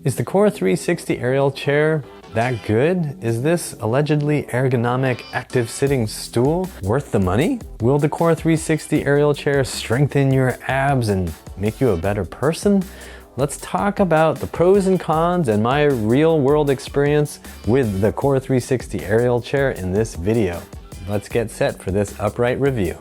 Is the Qor360 Ariel chair that good? Is this allegedly ergonomic active sitting stool worth the money? Will the Qor360 Ariel chair strengthen your abs and make you a better person? Let's talk about the pros and cons and my real world experience with the Qor360 Ariel chair in this video. Let's get set for this upright review.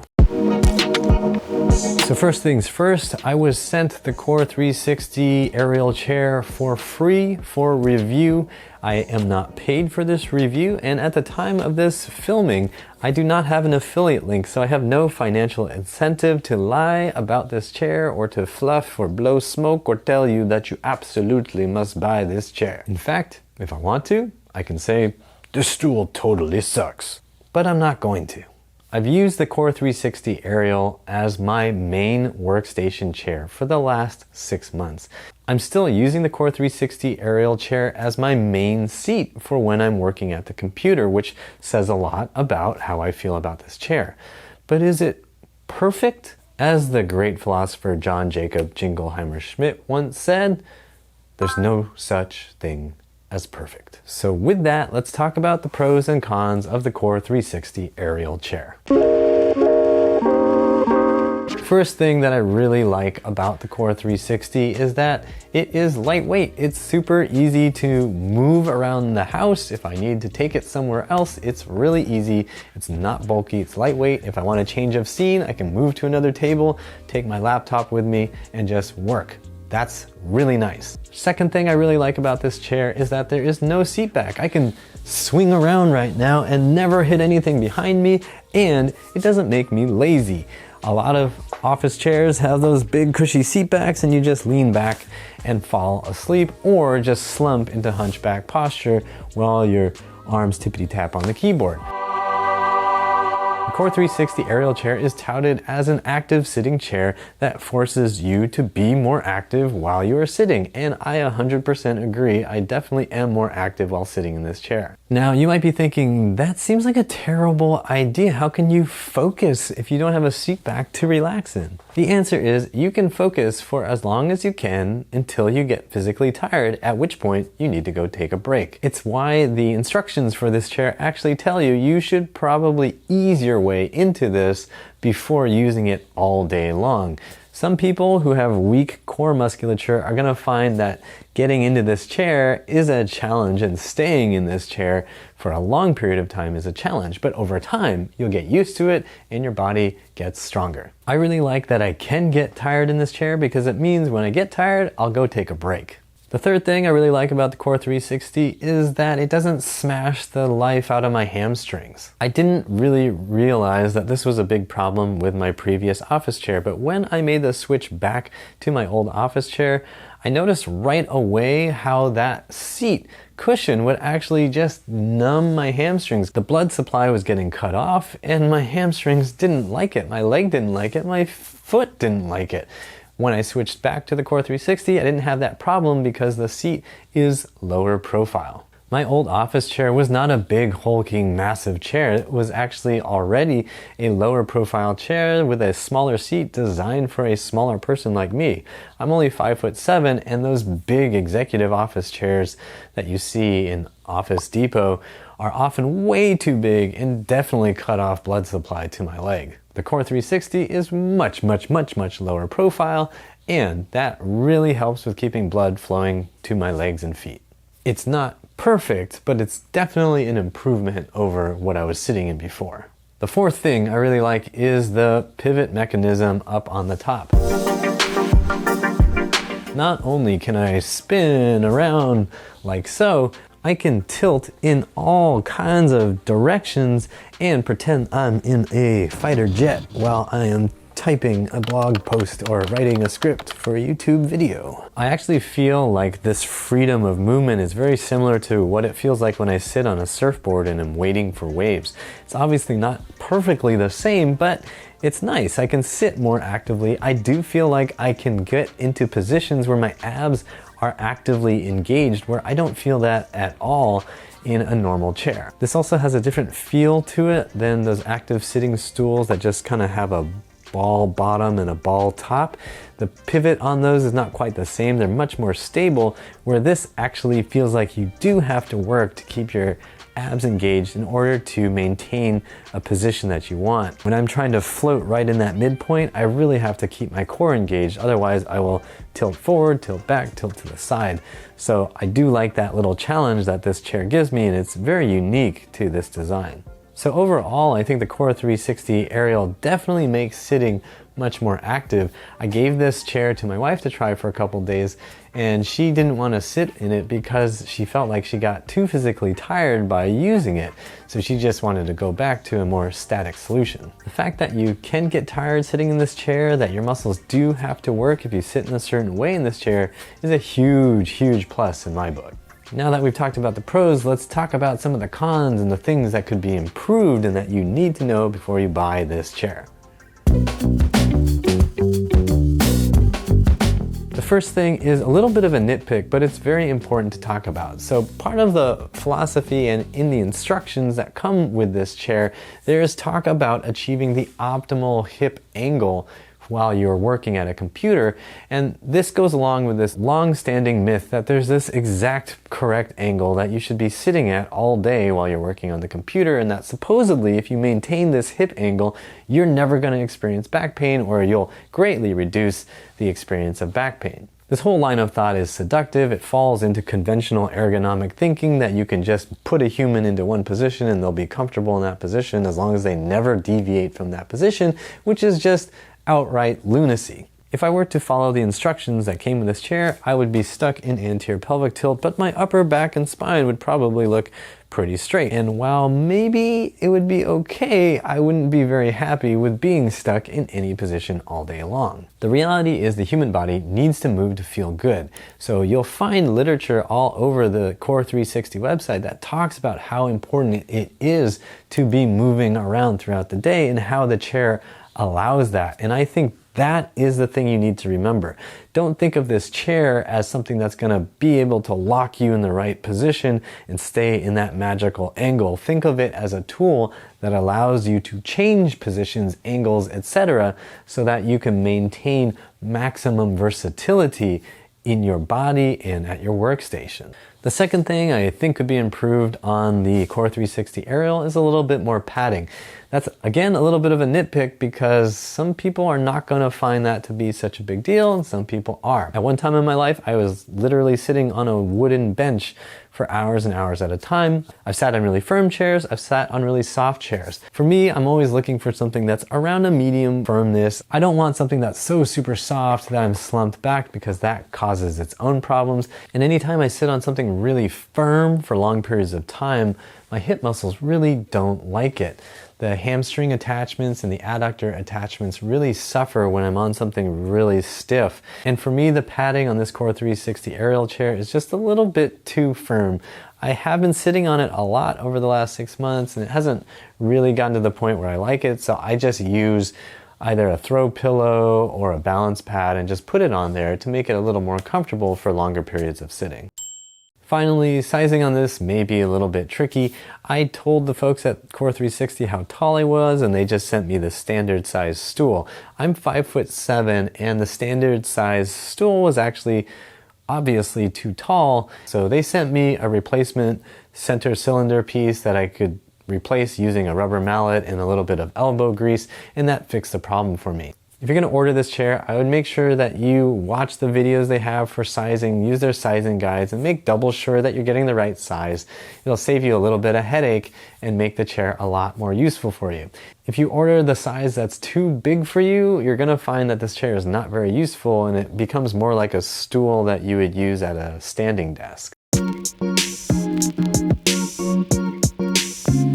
So first things first, I was sent the Qor360 Ariel chair for free for review. I am not paid for this review, and at the time of this filming, I do not have an affiliate link, so I have no financial incentive to lie about this chair or to fluff or blow smoke or tell you that you absolutely must buy this chair. In fact, if I want to, I can say, this stool totally sucks, but I'm not going to. I've used the Qor360 Ariel as my main workstation chair for the last 6 months. I'm still using the Qor360 Ariel chair as my main seat for when I'm working at the computer, which says a lot about how I feel about this chair. But is it perfect? As the great philosopher John Jacob Jingleheimer Schmidt once said, there's no such thing as perfect. So with that, let's talk about the pros and cons of the Qor360 Ariel chair. First thing that I really like about the Qor360 is that it is lightweight. It's super easy to move around the house. If I need to take it somewhere else, it's really easy. It's not bulky, it's lightweight. If I want a change of scene, I can move to another table, take my laptop with me, and just work. That's really nice. Second thing I really like about this chair is that there is no seat back. I can swing around right now and never hit anything behind me, and it doesn't make me lazy. A lot of office chairs have those big cushy seat backs and you just lean back and fall asleep or just slump into hunchback posture while your arms tippity tap on the keyboard. The Qor360 Ariel chair is touted as an active sitting chair that forces you to be more active while you are sitting, and I 100% agree. I definitely am more active while sitting in this chair. Now, you might be thinking, that seems like a terrible idea. How can you focus if you don't have a seat back to relax in? The answer is you can focus for as long as you can until you get physically tired, at which point you need to go take a break. It's why the instructions for this chair actually tell you you should probably ease your way into this before using it all day long. Some people who have weak core musculature are going to find that getting into this chair is a challenge, and staying in this chair for a long period of time is a challenge. But over time, you'll get used to it and your body gets stronger. I really like that I can get tired in this chair because it means when I get tired, I'll go take a break. The third thing I really like about the Qor360 is that it doesn't smash the life out of my hamstrings. I didn't really realize that this was a big problem with my previous office chair, but when I made the switch back to my old office chair, I noticed right away how that seat cushion would actually just numb my hamstrings. The blood supply was getting cut off and my hamstrings didn't like it. My leg didn't like it. My foot didn't like it. When I switched back to the Qor360, I didn't have that problem because the seat is lower profile. My old office chair was not a big, hulking, massive chair. It was actually already a lower profile chair with a smaller seat designed for a smaller person like me. I'm only 5'7", and those big executive office chairs that you see in Office Depot are often way too big and definitely cut off blood supply to my leg. The Qor360 is much lower profile, and that really helps with keeping blood flowing to my legs and feet. It's not perfect, but it's definitely an improvement over what I was sitting in before. The fourth thing I really like is the pivot mechanism up on the top. Not only can I spin around like so, I can tilt in all kinds of directions and pretend I'm in a fighter jet while I am typing a blog post or writing a script for a YouTube video. I actually feel like this freedom of movement is very similar to what it feels like when I sit on a surfboard and am waiting for waves. It's obviously not perfectly the same, but it's nice. I can sit more actively. I do feel like I can get into positions where my abs are actively engaged, where I don't feel that at all in a normal chair. This also has a different feel to it than those active sitting stools that just kind of have a ball bottom and a ball top. The pivot on those is not quite the same. They're much more stable, where this actually feels like you do have to work to keep your abs engaged in order to maintain a position that you want. When I'm trying to float right in that midpoint, I really have to keep my core engaged. Otherwise, I will tilt forward, tilt back, tilt to the side. So I do like that little challenge that this chair gives me, and it's very unique to this design. So overall, I think the Qor360 Ariel definitely makes sitting much more active. I gave this chair to my wife to try for a couple days, and she didn't want to sit in it because she felt like she got too physically tired by using it. So she just wanted to go back to a more static solution. The fact that you can get tired sitting in this chair, that your muscles do have to work if you sit in a certain way in this chair, is a huge, huge plus in my book. Now that we've talked about the pros, let's talk about some of the cons and the things that could be improved and that you need to know before you buy this chair. The first thing is a little bit of a nitpick, but it's very important to talk about. So part of the philosophy and in the instructions that come with this chair, there is talk about achieving the optimal hip angle while you're working at a computer. And this goes along with this long-standing myth that there's this exact correct angle that you should be sitting at all day while you're working on the computer, and that supposedly if you maintain this hip angle, you're never going to experience back pain, or you'll greatly reduce the experience of back pain. This whole line of thought is seductive. It falls into conventional ergonomic thinking that you can just put a human into one position and they'll be comfortable in that position as long as they never deviate from that position, which is just outright lunacy. If I were to follow the instructions that came with this chair, I would be stuck in anterior pelvic tilt, but my upper back and spine would probably look pretty straight. And while maybe it would be okay, I wouldn't be very happy with being stuck in any position all day long. The reality is the human body needs to move to feel good. So you'll find literature all over the Qor360 website that talks about how important it is to be moving around throughout the day and how the chair allows that. And I think that is the thing you need to remember. Don't think of this chair as something that's going to be able to lock you in the right position and stay in that magical angle. Think of it as a tool that allows you to change positions, angles, etc., so that you can maintain maximum versatility in your body and at your workstation. The second thing I think could be improved on the Qor360 Ariel is a little bit more padding. That's, again, a little bit of a nitpick because some people are not going to find that to be such a big deal, and some people are. At one time in my life, I was literally sitting on a wooden bench for hours and hours at a time. I've sat on really firm chairs. I've sat on really soft chairs. For me, I'm always looking for something that's around a medium firmness. I don't want something that's so super soft that I'm slumped back because that causes its own problems. And anytime I sit on something really firm for long periods of time, my hip muscles really don't like it. The hamstring attachments and the adductor attachments really suffer when I'm on something really stiff. And for me, the padding on this Qor360 Ariel chair is just a little bit too firm. I have been sitting on it a lot over the last 6 months, and it hasn't really gotten to the point where I like it, so I just use either a throw pillow or a balance pad and just put it on there to make it a little more comfortable for longer periods of sitting. Finally, sizing on this may be a little bit tricky. I told the folks at Qor360 how tall I was, and they just sent me the standard size stool. I'm 5'7", and the standard size stool was actually obviously too tall. So they sent me a replacement center cylinder piece that I could replace using a rubber mallet and a little bit of elbow grease, and that fixed the problem for me. If you're going to order this chair, I would make sure that you watch the videos they have for sizing, use their sizing guides, and make double sure that you're getting the right size. It'll save you a little bit of headache and make the chair a lot more useful for you. If you order the size that's too big for you, you're going to find that this chair is not very useful, and it becomes more like a stool that you would use at a standing desk.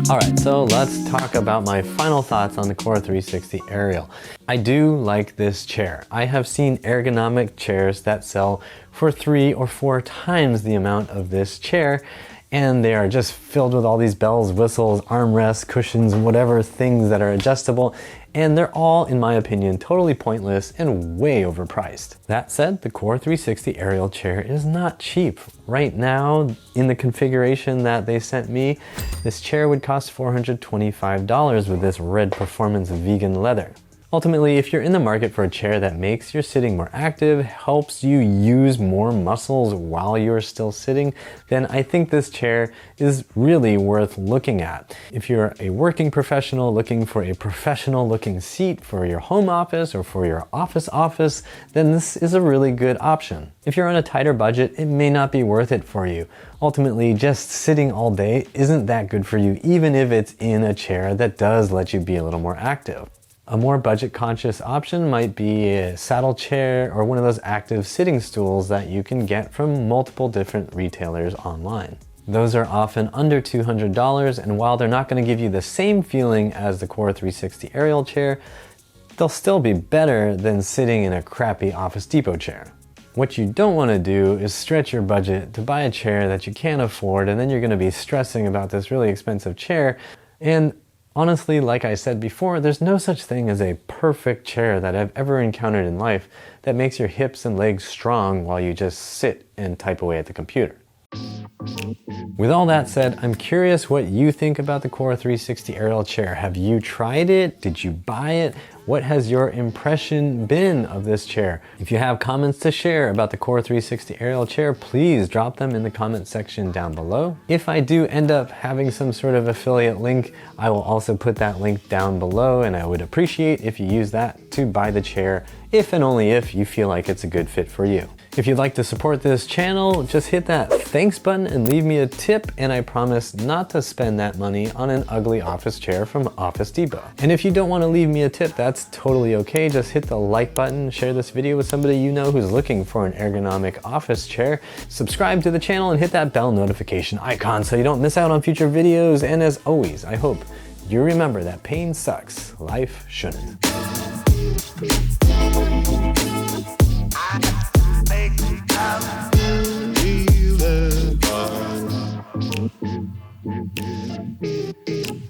Alright, so let's talk about my final thoughts on the Qor360 Ariel. I do like this chair. I have seen ergonomic chairs that sell for 3 or 4 times the amount of this chair, and they are just filled with all these bells, whistles, armrests, cushions, whatever things that are adjustable, and they're all, in my opinion, totally pointless and way overpriced. That said, the Qor360 Ariel chair is not cheap. Right now, in the configuration that they sent me, this chair would cost $425 with this red performance vegan leather. Ultimately, if you're in the market for a chair that makes your sitting more active, helps you use more muscles while you're still sitting, then I think this chair is really worth looking at. If you're a working professional looking for a professional looking seat for your home office or for your office, then this is a really good option. If you're on a tighter budget, it may not be worth it for you. Ultimately, just sitting all day isn't that good for you, even if it's in a chair that does let you be a little more active. A more budget-conscious option might be a saddle chair or one of those active sitting stools that you can get from multiple different retailers online. Those are often under $200, and while they're not going to give you the same feeling as the Qor360 Ariel chair, they'll still be better than sitting in a crappy Office Depot chair. What you don't want to do is stretch your budget to buy a chair that you can't afford, and then you're going to be stressing about this really expensive chair. And honestly, like I said before, there's no such thing as a perfect chair that I've ever encountered in life that makes your hips and legs strong while you just sit and type away at the computer. With all that said, I'm curious what you think about the Qor360 Ariel chair. Have you tried it? Did you buy it? What has your impression been of this chair? If you have comments to share about the Qor360 Ariel chair, please drop them in the comment section down below. If I do end up having some sort of affiliate link, I will also put that link down below, and I would appreciate if you use that to buy the chair, if and only if you feel like it's a good fit for you. If you'd like to support this channel, just hit that thanks button and leave me a tip, and I promise not to spend that money on an ugly office chair from Office Depot. And if you don't want to leave me a tip, that's totally okay. Just hit the like button, share this video with somebody you know who's looking for an ergonomic office chair, subscribe to the channel, and hit that bell notification icon so you don't miss out on future videos. And as always, I hope you remember that pain sucks, life shouldn't.